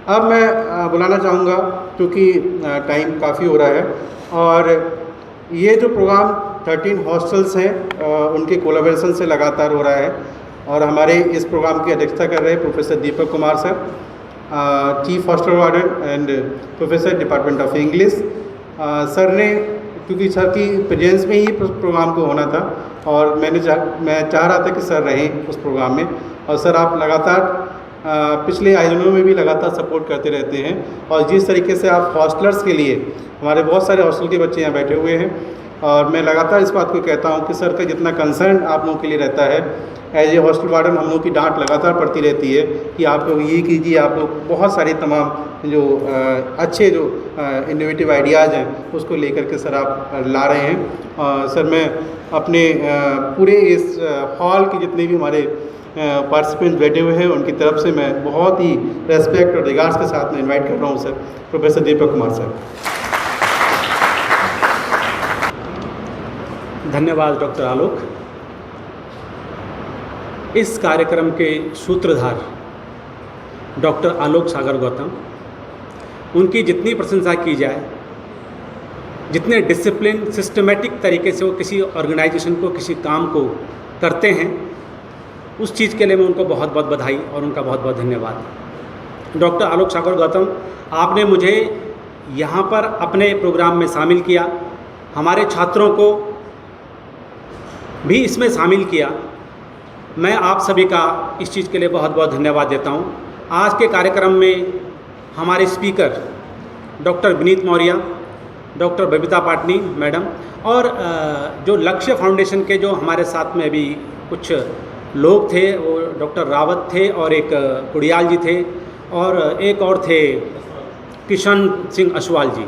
अब मैं बुलाना चाहूँगा क्योंकि टाइम काफ़ी हो रहा है, और ये जो प्रोग्राम 13 हॉस्टल्स हैं उनके कोलैबोरेशन से लगातार हो रहा है, और हमारे इस प्रोग्राम की अध्यक्षता कर रहे हैं professor Deepak Kumar sir, chief hostel warden and professor department of English. Sir ने, क्योंकि सर की प्रेजेंस में ही प्रोग्राम को होना था, और मैं चाह रहा था कि सर रहें उस प्रोग्राम में, और सर आप लगातार पिछले आयोजनों में भी लगातार सपोर्ट करते रहते हैं, और जिस तरीके से आप हॉस्टलर्स के लिए, हमारे बहुत सारे हॉस्टल के बच्चे यहाँ बैठे हुए हैं, और मैं लगातार इस बात को कहता हूँ कि सर का जितना कंसर्न आप लोगों के लिए रहता है, एज ए हॉस्टल वार्डन हम लोग की डांट लगातार पड़ती रहती है कि आप लोग ये कीजिए, आप लोग बहुत सारे तमाम जो अच्छे जो इनोवेटिव आइडियाज़ हैं उसको लेकर के सर आप ला रहे हैं। सर मैं अपने पूरे इस हॉल के जितने भी हमारे पार्टिसिपेंट बैठे हुए हैं उनकी तरफ से मैं बहुत ही रेस्पेक्ट और रिगार्ड्स के साथ में इनवाइट कर रहा हूँ sir professor Deepak Kumar sir. धन्यवाद डॉक्टर आलोक। इस कार्यक्रम के सूत्रधार डॉक्टर आलोक सागर गौतम, उनकी जितनी प्रशंसा की जाए, जितने डिसिप्लिन सिस्टमेटिक तरीके से वो किसी ऑर्गेनाइजेशन को, किसी काम को करते हैं, उस चीज़ के लिए मैं उनको बहुत बहुत बधाई और उनका बहुत बहुत धन्यवाद। डॉक्टर आलोक सागर गौतम, आपने मुझे यहाँ पर अपने प्रोग्राम में शामिल किया, हमारे छात्रों को भी इसमें शामिल किया। मैं आप सभी का इस चीज़ के लिए बहुत बहुत धन्यवाद देता हूँ। आज के कार्यक्रम में हमारे speaker doctor Vineet Maurya, doctor Babita Patni madam, और जो लक्ष्य फाउंडेशन के जो हमारे साथ में अभी कुछ लोग थे, वो डॉक्टर रावत थे और एक कुड़ियाल जी थे और एक और थे किशन सिंह अशवाल जी,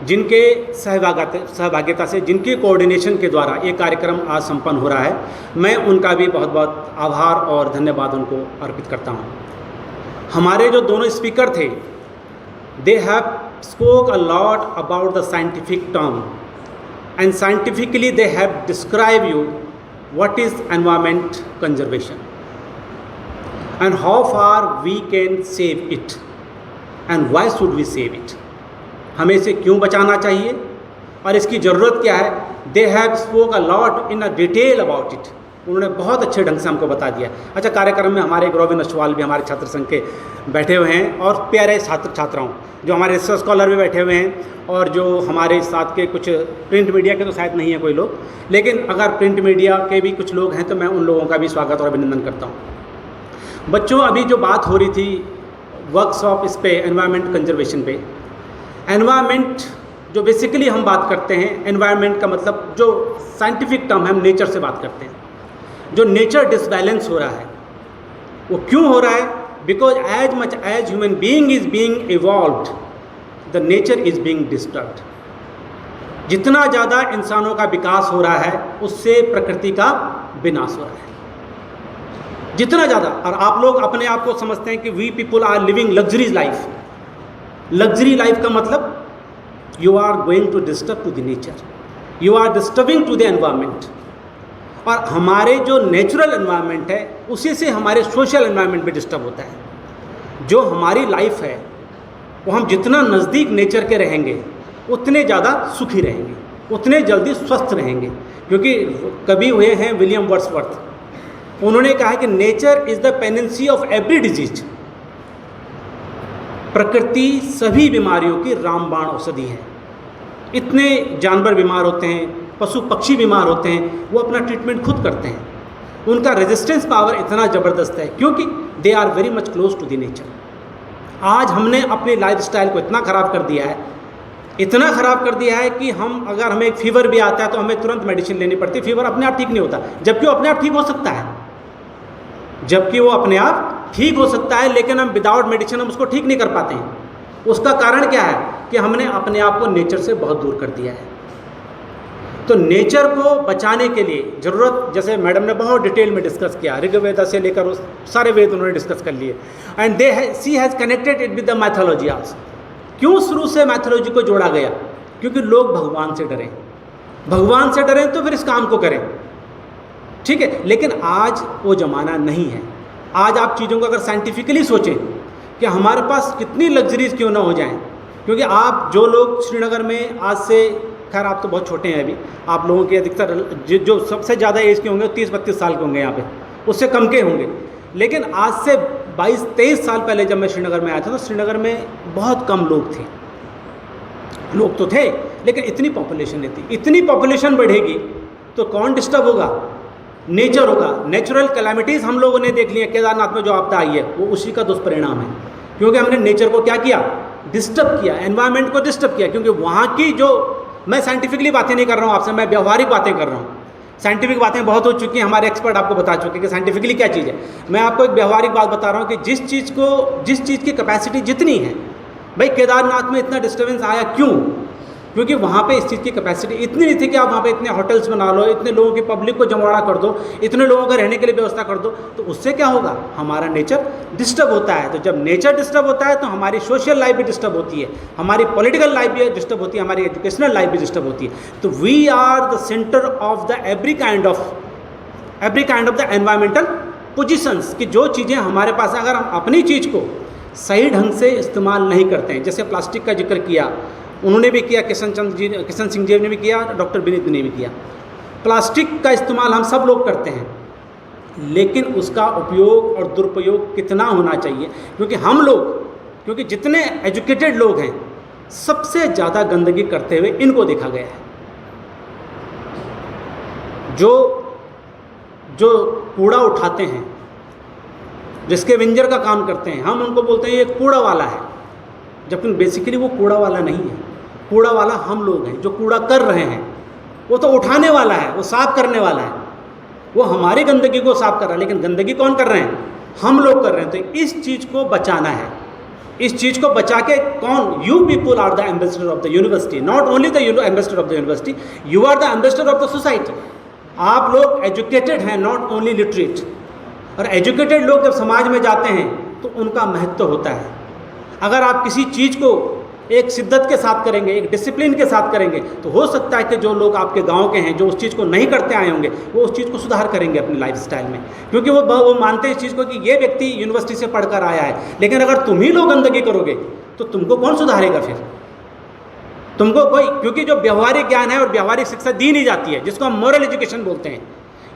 जिनके सहभागिता से, जिनके कोऑर्डिनेशन के द्वारा ये कार्यक्रम आज संपन्न हो रहा है। मैं उनका भी बहुत बहुत आभार और धन्यवाद उनको अर्पित करता हूँ। हमारे जो दोनों स्पीकर थे, they have spoke a lot about the scientific term and scientifically they have describe you what is environment conservation and how far we can save it and why should we save it, हमें इसे क्यों बचाना चाहिए और इसकी ज़रूरत क्या है। they have spoke a lot in a detail about it, उन्होंने बहुत अच्छे ढंग से हमको बता दिया। अच्छा, कार्यक्रम में हमारे गोविंद अशवाल भी हमारे छात्र संघ के बैठे हुए हैं, और प्यारे छात्र छात्राओं जो हमारे रिसर्च स्कॉलर भी बैठे हुए हैं, और जो हमारे साथ के कुछ प्रिंट मीडिया के तो शायद नहीं है कोई लोग, लेकिन अगर प्रिंट मीडिया के भी कुछ लोग हैं तो मैं उन लोगों का भी स्वागत और अभिनंदन करता हूँ। बच्चों, अभी जो बात हो रही थी वर्कशॉप इस पे एनवायरनमेंट कंजर्वेशन पे, एनवायरनमेंट जो बेसिकली हम बात करते हैं, एनवायरनमेंट का मतलब जो साइंटिफिक टर्म है, हम नेचर से बात करते हैं। जो नेचर डिसबैलेंस हो रहा है वो क्यों हो रहा है? Because as much as human being is being evolved, the nature is being disturbed. जितना ज़्यादा इंसानों का विकास हो रहा है उससे प्रकृति का विनाश हो रहा है, जितना ज़्यादा। और आप लोग अपने आप को समझते हैं कि we people are living luxuries life. Luxury life का मतलब you are going to disturb to the nature, you are disturbing to the environment. और हमारे जो नेचुरल एनवायरनमेंट है उसी से हमारे सोशल एनवायरनमेंट भी डिस्टर्ब होता है। जो हमारी लाइफ है वो हम जितना नज़दीक नेचर के रहेंगे उतने ज़्यादा सुखी रहेंगे, उतने जल्दी स्वस्थ रहेंगे। क्योंकि कवि हुए हैं विलियम वर्ड्सवर्थ, उन्होंने कहा है कि nature is the panacea of every disease. प्रकृति सभी बीमारियों की रामबाण औषधि है। इतने जानवर बीमार होते हैं, पशु पक्षी बीमार होते हैं, वो अपना ट्रीटमेंट खुद करते हैं। उनका रेजिस्टेंस पावर इतना ज़बरदस्त है क्योंकि they are very much close to the nature. आज हमने अपने लाइफस्टाइल को इतना ख़राब कर दिया है, इतना ख़राब कर दिया है कि हम, अगर हमें एक फीवर भी आता है तो हमें तुरंत मेडिसिन लेनी पड़ती है। फीवर अपने आप ठीक नहीं होता, जबकि वो अपने आप ठीक हो सकता है, जबकि वो अपने आप ठीक हो सकता है, लेकिन हम विदाउट मेडिसिन हम उसको ठीक नहीं कर पाते हैं। उसका कारण क्या है कि हमने अपने आप को नेचर से बहुत दूर कर दिया है। तो नेचर को बचाने के लिए ज़रूरत, जैसे मैडम ने बहुत डिटेल में डिस्कस किया, ऋग्वेद से लेकर उस सारे वेद उन्होंने डिस्कस कर लिए, and she has connected it with the mythology also. क्यों शुरू से मैथोलॉजी को जोड़ा गया? क्योंकि लोग भगवान से डरें, भगवान से डरें तो फिर इस काम को करें, ठीक है। लेकिन आज वो ज़माना नहीं है। आज आप चीज़ों को अगर साइंटिफिकली सोचें कि हमारे पास कितनी लग्जरीज क्यों ना हो जाएं, क्योंकि आप जो लोग श्रीनगर में आज से, खैर आप तो बहुत छोटे हैं अभी, आप लोगों के अधिकतर जो सबसे ज़्यादा एज के होंगे 30-32 साल के होंगे यहाँ पे, उससे कम के होंगे। लेकिन आज से 22-23 साल पहले जब मैं श्रीनगर में आया था तो श्रीनगर में बहुत कम लोग थे। लोग तो थे लेकिन इतनी पॉपुलेशन नहीं थी। इतनी पॉपुलेशन बढ़ेगी तो कौन डिस्टर्ब होगा? नेचर होगा। नेचुरल कैलामिटीज़ हम लोगों ने देख ली है, केदारनाथ में जो आपदा आई है वो उसी का दुष्परिणाम है, क्योंकि हमने नेचर को क्या किया? डिस्टर्ब किया, एनवायरनमेंट को डिस्टर्ब किया। क्योंकि वहाँ की जो, मैं साइंटिफिकली बातें नहीं कर रहा हूँ आपसे, मैं व्यवहारिक बातें कर रहा हूँ। साइंटिफिक बातें बहुत हो चुकी हैं, हमारे एक्सपर्ट आपको बता चुके हैं कि साइंटिफिकली क्या चीज़ है। मैं आपको एक व्यवहारिक बात बता रहा हूँ कि जिस चीज़ की कैपेसिटी जितनी है, भाई केदारनाथ में इतना डिस्टर्बेंस आया क्यों? क्योंकि वहाँ पे इस चीज़ की कैपेसिटी इतनी नहीं थी कि आप वहाँ पे इतने होटल्स बना लो, इतने लोगों की पब्लिक को जमावड़ा कर दो, इतने लोगों का रहने के लिए व्यवस्था कर दो, तो उससे क्या होगा? हमारा नेचर डिस्टर्ब होता है। तो जब नेचर डिस्टर्ब होता है तो हमारी सोशल लाइफ भी डिस्टर्ब होती है, हमारी पॉलिटिकल लाइफ भी डिस्टर्ब होती है, हमारी एजुकेशनल लाइफ भी डिस्टर्ब होती है। तो we are the centre of the every kind of the environmental positions, कि जो चीज़ें हमारे पास, अगर हम अपनी चीज़ को सही ढंग से इस्तेमाल नहीं करते हैं, जैसे प्लास्टिक का जिक्र किया, उन्होंने भी किया, किशन सिंह जी ने भी किया, डॉक्टर विनीत ने भी किया। प्लास्टिक का इस्तेमाल हम सब लोग करते हैं, लेकिन उसका उपयोग और दुरुपयोग कितना होना चाहिए? क्योंकि जितने एजुकेटेड लोग हैं सबसे ज़्यादा गंदगी करते हुए इनको देखा गया है। जो कूड़ा उठाते हैं, जिसके वेंजर का काम करते हैं, हम उनको बोलते हैं ये कूड़ा वाला है, जबकि बेसिकली वो कूड़ा वाला नहीं है। कूड़ा वाला हम लोग हैं जो कूड़ा कर रहे हैं। वो तो उठाने वाला है, वो साफ करने वाला है, वो हमारी गंदगी को साफ कर रहा है, लेकिन गंदगी कौन कर रहे हैं? हम लोग कर रहे हैं। तो इस चीज़ को बचाना है। इस चीज़ को बचा के कौन? You people are the ambassador of the university, not only the ambassador of the university, you are the ambassador of the society. आप लोग एजुकेटेड हैं, नॉट ओनली लिटरेट। और एजुकेटेड लोग जब समाज में जाते हैं तो उनका महत्व होता है। अगर आप किसी चीज़ को एक शिद्दत के साथ करेंगे, एक डिसिप्लिन के साथ करेंगे, तो हो सकता है कि जो लोग आपके गांव के हैं, जो उस चीज़ को नहीं करते आए होंगे, वो उस चीज़ को सुधार करेंगे अपनी लाइफस्टाइल में, क्योंकि वो मानते हैं इस चीज़ को कि ये व्यक्ति यूनिवर्सिटी से पढ़कर आया है। लेकिन अगर तुम ही लोग गंदगी करोगे तो तुमको कौन सुधारेगा फिर? तुमको कोई, क्योंकि जो व्यवहारिक ज्ञान है और व्यवहारिक शिक्षा दी नहीं जाती है, जिसको हम मॉरल एजुकेशन बोलते हैं,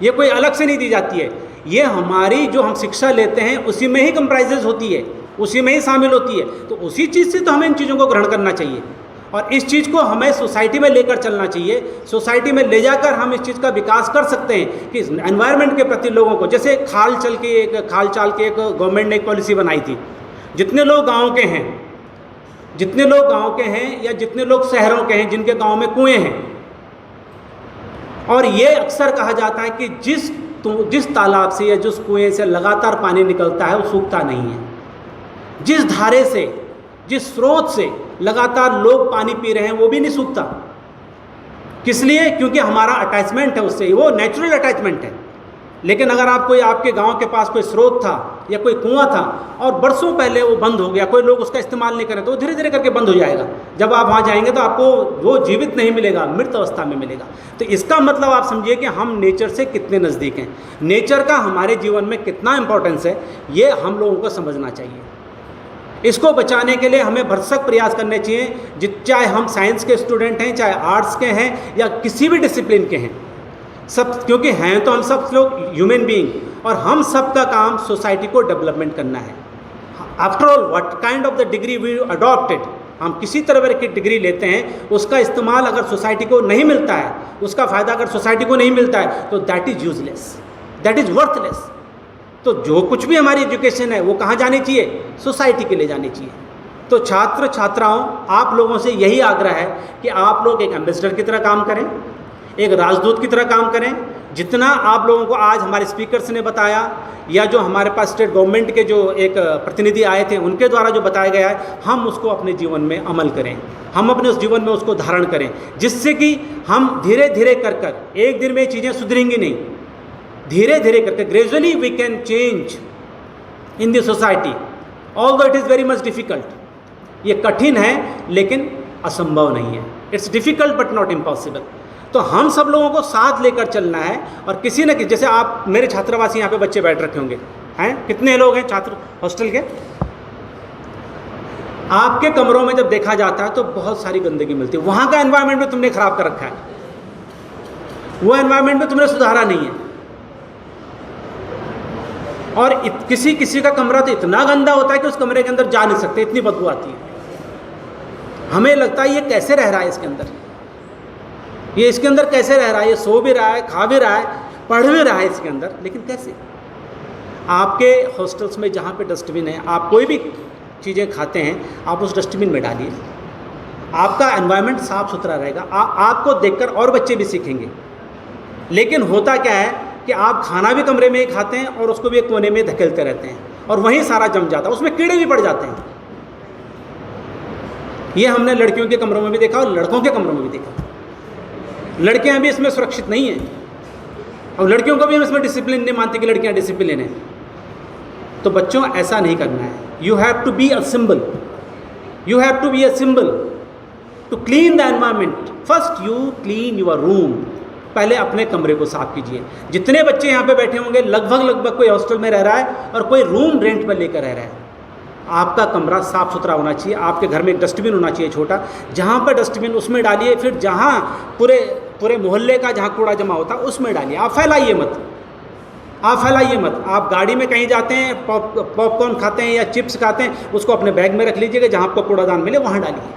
ये कोई अलग से नहीं दी जाती है। ये हमारी जो हम शिक्षा लेते हैं उसी में ही कंप्राइजेज होती है, उसी में ही शामिल होती है। तो उसी चीज़ से तो हमें इन चीज़ों को ग्रहण करना चाहिए और इस चीज़ को हमें सोसाइटी में लेकर चलना चाहिए। सोसाइटी में ले जाकर हम इस चीज़ का विकास कर सकते हैं कि एनवायरनमेंट के प्रति लोगों को, जैसे खाल चाल के एक गवर्नमेंट ने एक पॉलिसी बनाई थी, जितने लोग गाँव के हैं या जितने लोग शहरों के हैं जिनके गाँव में कुएँ हैं, और ये अक्सर कहा जाता है कि जिस तालाब से या जिस कुएं से लगातार पानी निकलता है वो सूखता नहीं है। जिस धारे से, जिस स्रोत से लगातार लोग पानी पी रहे हैं वो भी नहीं सूखता। किस लिए? क्योंकि हमारा अटैचमेंट है उससे, वो नेचुरल अटैचमेंट है। लेकिन अगर आपके गांव के पास कोई स्रोत था या कोई कुआं था और बरसों पहले वो बंद हो गया, कोई लोग उसका इस्तेमाल नहीं करें, तो वो धीरे धीरे करके बंद हो जाएगा। जब आप वहाँ जाएंगे तो आपको वो जीवित नहीं मिलेगा, मृत अवस्था में मिलेगा। तो इसका मतलब आप समझिए कि हम नेचर से कितने नज़दीक हैं, नेचर का हमारे जीवन में कितना इम्पोर्टेंस है, ये हम लोगों को समझना चाहिए। इसको बचाने के लिए हमें भरसक प्रयास करने चाहिए, चाहे हम साइंस के स्टूडेंट हैं, चाहे आर्ट्स के हैं या किसी भी डिसिप्लिन के हैं, सब, क्योंकि हैं तो हम सब लोग ह्यूमन बीइंग, और हम सब का काम सोसाइटी को डेवलपमेंट करना है। After all what kind of the degree we adopted, हम किसी तरह की डिग्री लेते हैं, उसका इस्तेमाल अगर सोसाइटी को नहीं मिलता है, उसका फ़ायदा अगर सोसाइटी को नहीं मिलता है, तो that is useless, that is worthless. तो जो कुछ भी हमारी एजुकेशन है वो कहाँ जानी चाहिए? सोसाइटी के लिए जानी चाहिए। तो छात्र छात्राओं, आप लोगों से यही आग्रह है कि आप लोग एक एम्बेसडर की तरह काम करें, एक राजदूत की तरह काम करें। जितना आप लोगों को आज हमारे स्पीकर्स ने बताया या जो हमारे पास स्टेट गवर्नमेंट के जो एक प्रतिनिधि आए थे उनके द्वारा जो बताया गया है, हम उसको अपने जीवन में अमल करें, हम अपने उस जीवन में उसको धारण करें, जिससे कि हम धीरे धीरे कर एक दिन में चीज़ें सुधरेंगी नहीं, धीरे धीरे करके gradually we can change in the society, although it is very much difficult. ये कठिन है लेकिन असंभव नहीं है, it's difficult but not impossible. तो हम सब लोगों को साथ लेकर चलना है और किसी न किसी, जैसे आप मेरे छात्रावास यहाँ पे बच्चे बैठ रखे होंगे, हैं कितने लोग हैं छात्र हॉस्टल के? आपके कमरों में जब देखा जाता है तो बहुत सारी गंदगी मिलती है। वहाँ का एनवायरनमेंट में तुमने खराब कर रखा है, वो एनवायरनमेंट में तुमने सुधारा नहीं है। और किसी किसी का कमरा तो इतना गंदा होता है कि उस कमरे के अंदर जा नहीं सकते, इतनी बदबू आती है। हमें लगता है ये कैसे रह रहा है इसके अंदर, ये इसके अंदर कैसे रह रहा है, ये सो भी रहा है, खा भी रहा है, पढ़ भी रहा है इसके अंदर, लेकिन कैसे? आपके हॉस्टल्स में जहाँ पे डस्टबिन है, आप कोई भी चीज़ें खाते हैं आप उस डस्टबिन में डालिए, आपका एनवायरनमेंट साफ़ सुथरा रहेगा। आपको देखकर और बच्चे भी सीखेंगे। लेकिन होता क्या है कि आप खाना भी कमरे में ही खाते हैं और उसको भी एक कोने में धकेलते रहते हैं और वहीं सारा जम जाता है, उसमें कीड़े भी पड़ जाते हैं। ये हमने लड़कियों के कमरों में भी देखा और लड़कों के कमरों में भी देखा। लड़कियां भी इसमें सुरक्षित नहीं हैं और लड़कियों को भी हम इसमें डिसिप्लिन नहीं मानते कि लड़कियां डिसिप्लिन हैं। तो बच्चों, ऐसा नहीं करना है। You have to be a symbol, you have to be a symbol to clean the environment. First you clean your room, पहले अपने कमरे को साफ कीजिए। जितने बच्चे यहाँ पे बैठे होंगे लगभग कोई हॉस्टल में रह रहा है और कोई रूम रेंट पर लेकर रह रहा है। आपका कमरा साफ़ सुथरा होना चाहिए। आपके घर में एक डस्टबिन होना चाहिए छोटा, जहाँ पर डस्टबिन उसमें डालिए। फिर जहाँ पूरे मोहल्ले का जहाँ कूड़ा जमा होता है उसमें डालिए। आप फैलाइए मत, आप फैलाइए मत। आप गाड़ी में कहीं जाते हैं, पॉपकॉर्न खाते हैं या चिप्स खाते हैं, उसको अपने बैग में रख लीजिएगा, जहाँ आपको कूड़ादान मिले वहाँ डालिए।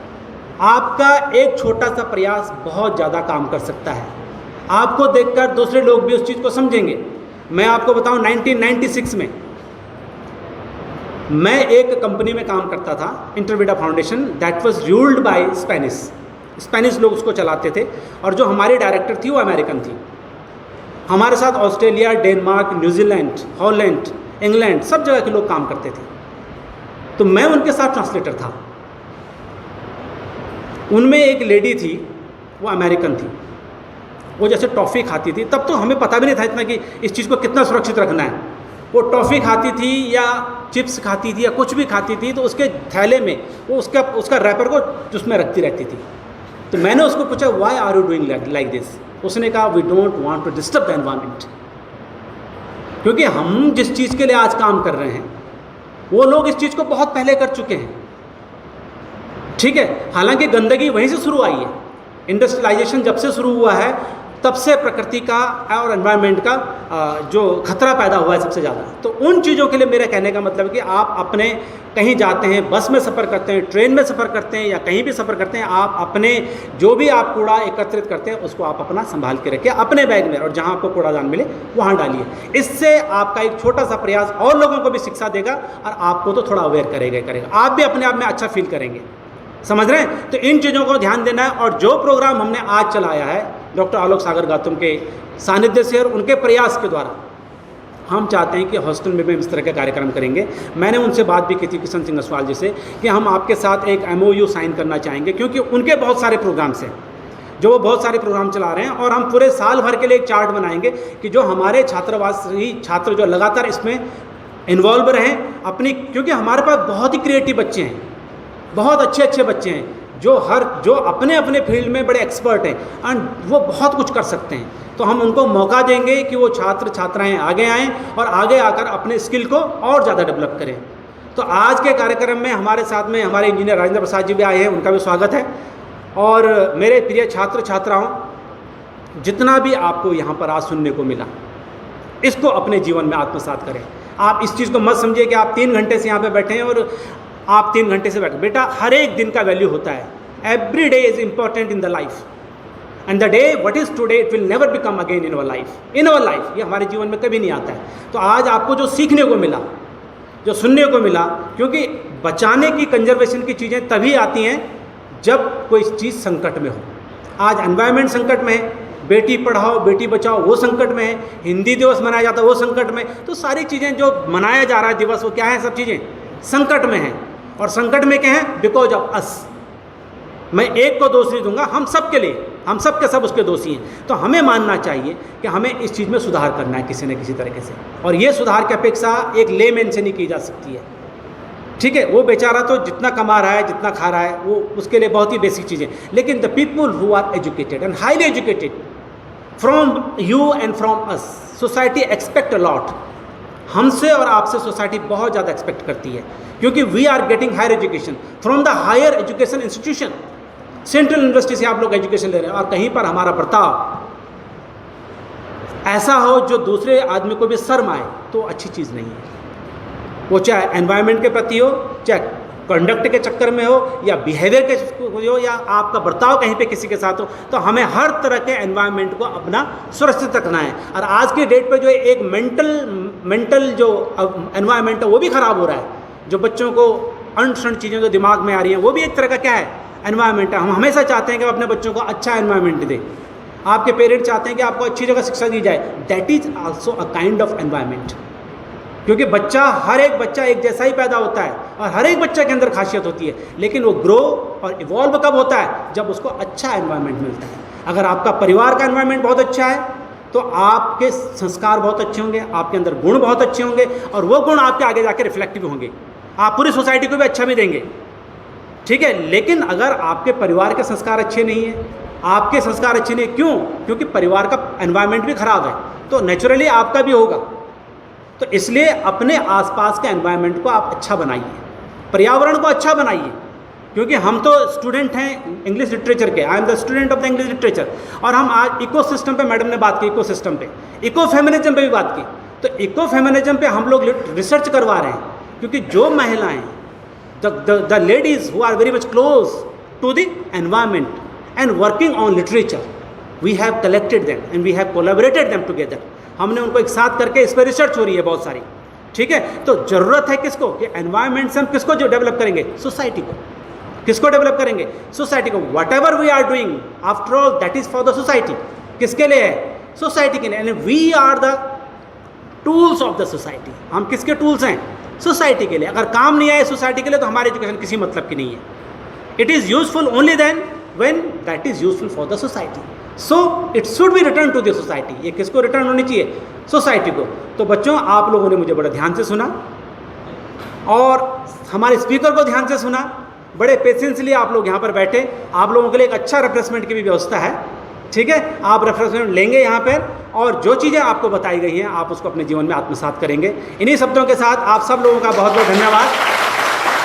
आपका एक छोटा सा प्रयास बहुत ज़्यादा काम कर सकता है। आपको देखकर दूसरे लोग भी उस चीज़ को समझेंगे। मैं आपको बताऊं, 1996 में मैं एक कंपनी में काम करता था, Intervida foundation, that was ruled by Spanish लोग उसको चलाते थे और जो हमारी डायरेक्टर थी वो अमेरिकन थी। हमारे साथ Australia, Denmark, New Zealand, Holland, England, सब जगह के लोग काम करते थे। तो मैं उनके साथ ट्रांसलेटर था। उनमें एक लेडी थी, वो अमेरिकन थी। वो जैसे टॉफ़ी खाती थी, तब तो हमें पता भी नहीं था इतना कि इस चीज़ को कितना सुरक्षित रखना है। वो टॉफ़ी खाती थी या चिप्स खाती थी या कुछ भी खाती थी, तो उसके थैले में वो उसका रैपर को उसमें रखती रहती थी। तो मैंने उसको पूछा, why are you doing like this? उसने कहा, we don't want to disturb the environment. क्योंकि हम जिस चीज़ के लिए आज काम कर रहे हैं वो लोग इस चीज़ को बहुत पहले कर चुके हैं। ठीक है, हालांकि गंदगी वहीं से शुरू आई है। इंडस्ट्रियलाइजेशन जब से शुरू हुआ है तब से प्रकृति का और एनवायरनमेंट का जो खतरा पैदा हुआ है सबसे ज़्यादा। तो उन चीज़ों के लिए मेरा कहने का मतलब है कि आप अपने कहीं जाते हैं, बस में सफ़र करते हैं, ट्रेन में सफ़र करते हैं या कहीं भी सफ़र करते हैं, आप अपने जो भी आप कूड़ा एकत्रित करते हैं उसको आप अपना संभाल के रखिए अपने बैग में, और जहाँ आपको कूड़ादान मिले वहाँ डालिए। इससे आपका एक छोटा सा प्रयास और लोगों को भी शिक्षा देगा और आपको तो थोड़ा अवेयर करेगा। आप भी अपने आप में अच्छा फील करेंगे। समझ रहे हैं? तो इन चीज़ों को ध्यान देना है। और जो प्रोग्राम हमने आज चलाया है डॉक्टर आलोक सागर गौतम के सानिध्य से और उनके प्रयास के द्वारा, हम चाहते हैं कि हॉस्टल में भी इस तरह के कार्यक्रम करेंगे। मैंने उनसे बात भी की थी, किशन सिंह असवाल जी से, कि हम आपके साथ एक MOU साइन करना चाहेंगे, क्योंकि उनके बहुत सारे प्रोग्राम्स हैं जो वो बहुत सारे प्रोग्राम चला रहे हैं, और हम पूरे साल भर के लिए एक चार्ट बनाएंगे कि जो हमारे छात्रावासी छात्र जो लगातार इसमें इन्वॉल्व रहें अपनी, क्योंकि हमारे पास बहुत ही क्रिएटिव बच्चे हैं, बहुत अच्छे बच्चे हैं जो अपने अपने फील्ड में बड़े एक्सपर्ट हैं एंड वो बहुत कुछ कर सकते हैं। तो हम उनको मौका देंगे कि वो छात्र छात्राएं आगे आएं और आगे आकर अपने स्किल को और ज़्यादा डेवलप करें। तो आज के कार्यक्रम में हमारे साथ में हमारे इंजीनियर राजेंद्र प्रसाद जी भी आए हैं, उनका भी स्वागत है। और मेरे प्रिय छात्र छात्राओं, जितना भी आपको यहाँ पर आज सुनने को मिला, इसको अपने जीवन में आत्मसात करें। आप इस चीज़ को मत समझिए कि आप 3 घंटे से यहाँ पर बैठे हैं और आप 3 घंटे से बैठे। बेटा, हर एक दिन का वैल्यू होता है। Every day is important in the life, and the day what is today it will never become again in our life. ये हमारे जीवन में कभी नहीं आता है। तो आज आपको जो सीखने को मिला, जो सुनने को मिला, क्योंकि बचाने की, कंजर्वेशन की चीज़ें तभी आती हैं जब कोई चीज़ संकट में हो। आज एनवायरनमेंट संकट में है, बेटी पढ़ाओ बेटी बचाओ वो संकट में है, हिंदी दिवस मनाया जाता है वो संकट में। तो सारी चीज़ें जो मनाया जा रहा है दिवस, वो क्या है? सब चीज़ें संकट में हैं। और संकट में क्या है? Because of us. मैं एक को दोष नहीं दूंगा, हम सब के लिए, हम सब के सब उसके दोषी हैं। तो हमें मानना चाहिए कि हमें इस चीज़ में सुधार करना है किसी न किसी तरीके से, और ये सुधार की अपेक्षा एक लेमैन से नहीं की जा सकती है। ठीक है, वो बेचारा तो जितना कमा रहा है, जितना खा रहा है, वो उसके लिए बहुत ही बेसिक चीज़ें। लेकिन the people who are educated and highly educated from you and from us, society expect a lot. हमसे और आपसे सोसाइटी बहुत ज़्यादा एक्सपेक्ट करती है, क्योंकि we are getting higher education from the higher education institution. Central university से आप लोग एजुकेशन ले रहे हैं और कहीं पर हमारा बर्ताव ऐसा हो जो दूसरे आदमी को भी शर्म आए, तो अच्छी चीज़ नहीं है। वो चाहे एनवायरनमेंट के प्रति हो, चाहे कंडक्ट के चक्कर में हो, या बिहेवियर के हो, या आपका बर्ताव कहीं पे किसी के साथ हो, तो हमें हर तरह के एनवायरनमेंट को अपना सुरक्षित रखना है। और आज की डेट पे जो एक मेंटल जो एनवायरनमेंट है वो भी ख़राब हो रहा है। जो बच्चों को अनसुन चीज़ें जो दिमाग में आ रही हैं वो भी एक तरह का क्या है, एनवायरनमेंट है। हम हमेशा चाहते हैं कि अपने बच्चों को अच्छा एनवायरनमेंट दें। आपके पेरेंट्स चाहते हैं कि आपको अच्छी जगह शिक्षा दी जाए, that is also a kind of environment. क्योंकि हर एक बच्चा एक जैसा ही पैदा होता है और हर एक बच्चे के अंदर खासियत होती है, लेकिन वो ग्रो और इवॉल्व कब होता है, जब उसको अच्छा एनवायरनमेंट मिलता है। अगर आपका परिवार का एनवायरनमेंट बहुत अच्छा है तो आपके संस्कार बहुत अच्छे होंगे, आपके अंदर गुण बहुत अच्छे होंगे, और वो गुण आपके आगे जाके रिफ्लेक्टिव होंगे, आप पूरी सोसाइटी को भी अच्छा भी देंगे, ठीक है। लेकिन अगर आपके परिवार के संस्कार अच्छे नहीं हैं, आपके संस्कार अच्छे नहीं, क्यों? क्योंकि परिवार का एनवायरनमेंट भी खराब है, तो नेचुरली आपका भी होगा। तो इसलिए अपने आसपास के एनवायरनमेंट को आप अच्छा बनाइए, पर्यावरण को अच्छा बनाइए। क्योंकि हम तो स्टूडेंट हैं इंग्लिश लिटरेचर के, I am the student of the English literature, और हम आज इकोसिस्टम पे, मैडम ने बात की इकोसिस्टम पे, इको फेमिनिज्म पे भी बात की। तो इको फेमिनिज्म पे हम लोग रिसर्च करवा रहे हैं, क्योंकि जो महिलाएं, the ladies who are very much close to the environment and working on literature, we have collected them and we have collaborated them together. हमने उनको एक साथ करके इस पर रिसर्च हो रही है बहुत सारी, ठीक है। तो ज़रूरत है किसको, कि एनवायरनमेंट से हम किसको जो डेवलप करेंगे, सोसाइटी को। किसको डेवलप करेंगे, सोसाइटी को। Whatever we are doing after all that is for the society. किसके लिए है, सोसाइटी के लिए, and we are the tools of the society. हम किसके टूल्स हैं, सोसाइटी के लिए। अगर काम नहीं आए सोसाइटी के लिए तो हमारी एजुकेशन किसी मतलब की नहीं है। It is useful only then when that is useful for the society, so it should be return to the society. ये किसको रिटर्न होनी चाहिए, सोसाइटी को। तो बच्चों, आप लोगों ने मुझे बड़ा ध्यान से सुना और हमारे स्पीकर को ध्यान से सुना, बड़े पेशेंसली आप लोग यहाँ पर बैठे। आप लोगों के लिए एक अच्छा रिफ्रेशमेंट की भी व्यवस्था है, ठीक है। आप रिफ्रेशमेंट लेंगे यहाँ पर, और जो चीज़ें आपको बताई गई हैं आप उसको अपने जीवन में आत्मसात करेंगे। इन्हीं शब्दों के साथ आप सब लोगों का बहुत बहुत धन्यवाद।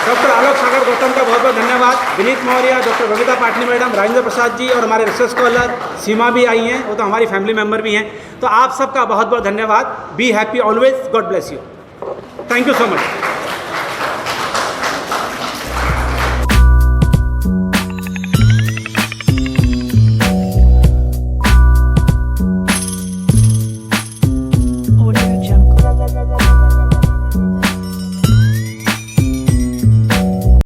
डॉक्टर आलोक सागर गौतम का बहुत बहुत धन्यवाद, विनीत मौर्य, डॉक्टर बबीता पाटनी मैडम, राजेंद्र प्रसाद जी, और हमारे रिसर्च स्कॉलर सीमा भी आई हैं, वो तो हमारी फैमिली मेम्बर भी हैं। तो आप सबका बहुत बहुत धन्यवाद। Be happy always, God bless you, thank you so much.